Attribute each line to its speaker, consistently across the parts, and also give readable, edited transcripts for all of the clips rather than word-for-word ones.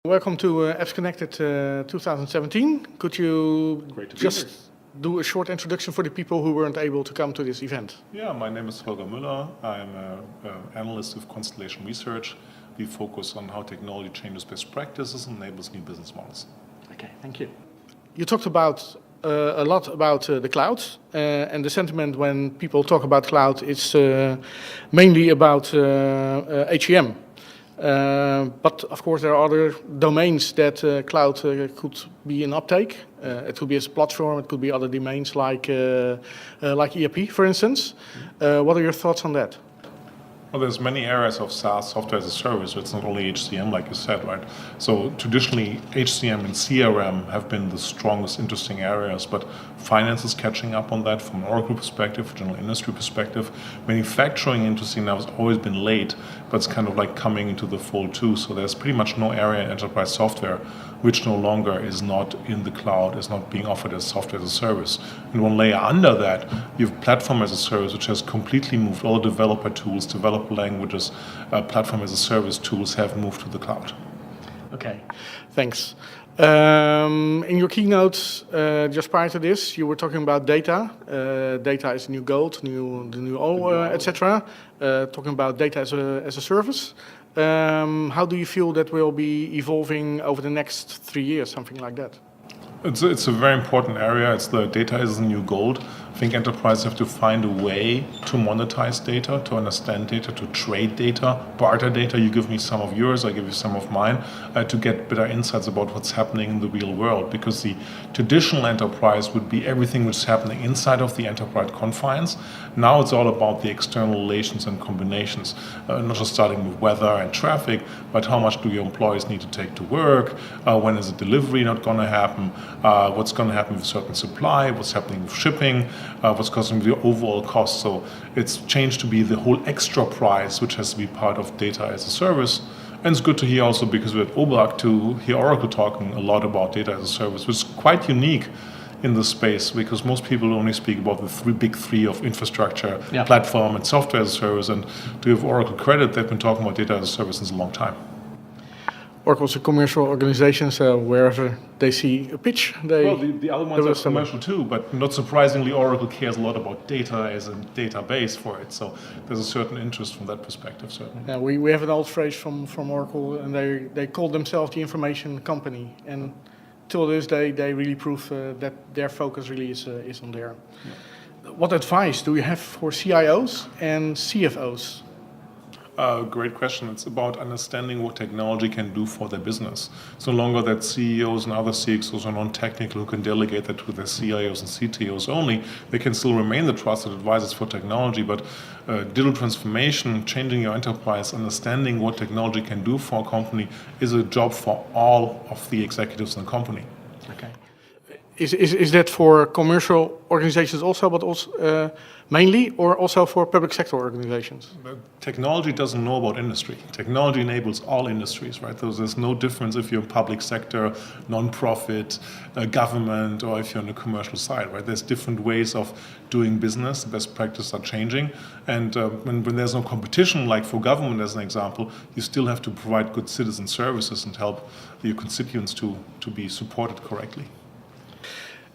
Speaker 1: Welcome to Appsconnected 2017. Could you just do a short introduction for the people who weren't able to come to this event?
Speaker 2: Yeah, my name is Holger Mueller. I'm an analyst with Constellation Research. We focus on how technology changes best practices and enables new business models.
Speaker 1: Okay, thank you. You talked about a lot about the cloud, and the sentiment when people talk about cloud is mainly about HCM. But of course there are other domains that cloud could be in uptake. It could be as a platform, it could be other domains like ERP, for instance. What are your thoughts on that?
Speaker 2: Well, there's many areas of SaaS, software as a service. It's not only HCM, like you said, right? So traditionally, HCM and CRM have been the strongest, interesting areas, but finance is catching up on that from an Oracle perspective, general industry perspective. Manufacturing, interesting now, has always been late, but it's kind of like coming into the fold too. So there's pretty much no area in enterprise software which no longer is not in the cloud, is not being offered as software as a service. And one layer under that, you have platform as a service, which has completely moved. All developer tools, developer languages, platform as a service tools have moved to the cloud.
Speaker 1: Okay, thanks. In your keynote, just prior to this, you were talking about data. Data is the new gold, the new oil, etc. Talking about data as a service. How do you feel that will be evolving over the next 3 years, something like that?
Speaker 2: It's a very important area. It's the data is the new gold. I think enterprises have to find a way to monetize data, to understand data, to trade data, barter data. You give me some of yours, I give you some of mine, to get better insights about what's happening in the real world. Because the traditional enterprise would be everything which is happening inside of the enterprise confines. Now it's all about the external relations and combinations, not just starting with weather and traffic, but how much do your employees need to take to work, when is a delivery not going to happen, what's going to happen with certain supply, what's happening with shipping, what's causing the overall cost. So it's changed to be the whole extra price, which has to be part of data as a service. And it's good to hear also, because we're at OBUG, to hear Oracle talking a lot about data as a service, which is quite unique in this space, because most people only speak about the big three of infrastructure, platform, and software as a service. And to give Oracle credit, they've been talking about data as a service since a long time.
Speaker 1: Oracle is a commercial organization, so wherever they see a pitch, they...
Speaker 2: Well, the other ones are commercial too, but not surprisingly, Oracle cares a lot about data as a database for it. So there's a certain interest from that perspective, certainly.
Speaker 1: Yeah, we have an old phrase from Oracle, and they call themselves the information company. And till this day, they really prove that their focus really is on there. Yeah. What advice do you have for CIOs and CFOs?
Speaker 2: Great question. It's about understanding what technology can do for their business. It's no longer that CEOs and other CXOs are non-technical who can delegate that to their CIOs and CTOs only. They can still remain the trusted advisors for technology, but digital transformation, changing your enterprise, understanding what technology can do for a company is a job for all of the executives in the company.
Speaker 1: Okay. Is that for commercial organizations also, but also mainly, or also for public sector organizations?
Speaker 2: Technology doesn't know about industry. Technology enables all industries, right? There's no difference if you're in public sector, non-profit, government, or if you're on the commercial side, right? There's different ways of doing business. The best practices are changing. And when there's no competition, like for government as an example, you still have to provide good citizen services and help your constituents to be supported correctly.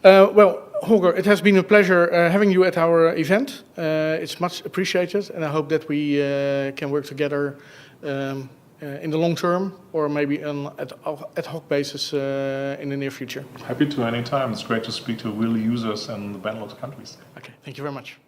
Speaker 1: Well, Holger, it has been a pleasure having you at our event. It's much appreciated, and I hope that we can work together in the long term, or maybe on ad hoc basis in the near future.
Speaker 2: Happy to anytime. It's great to speak to real users in the Benelux countries.
Speaker 1: Okay, thank you very much.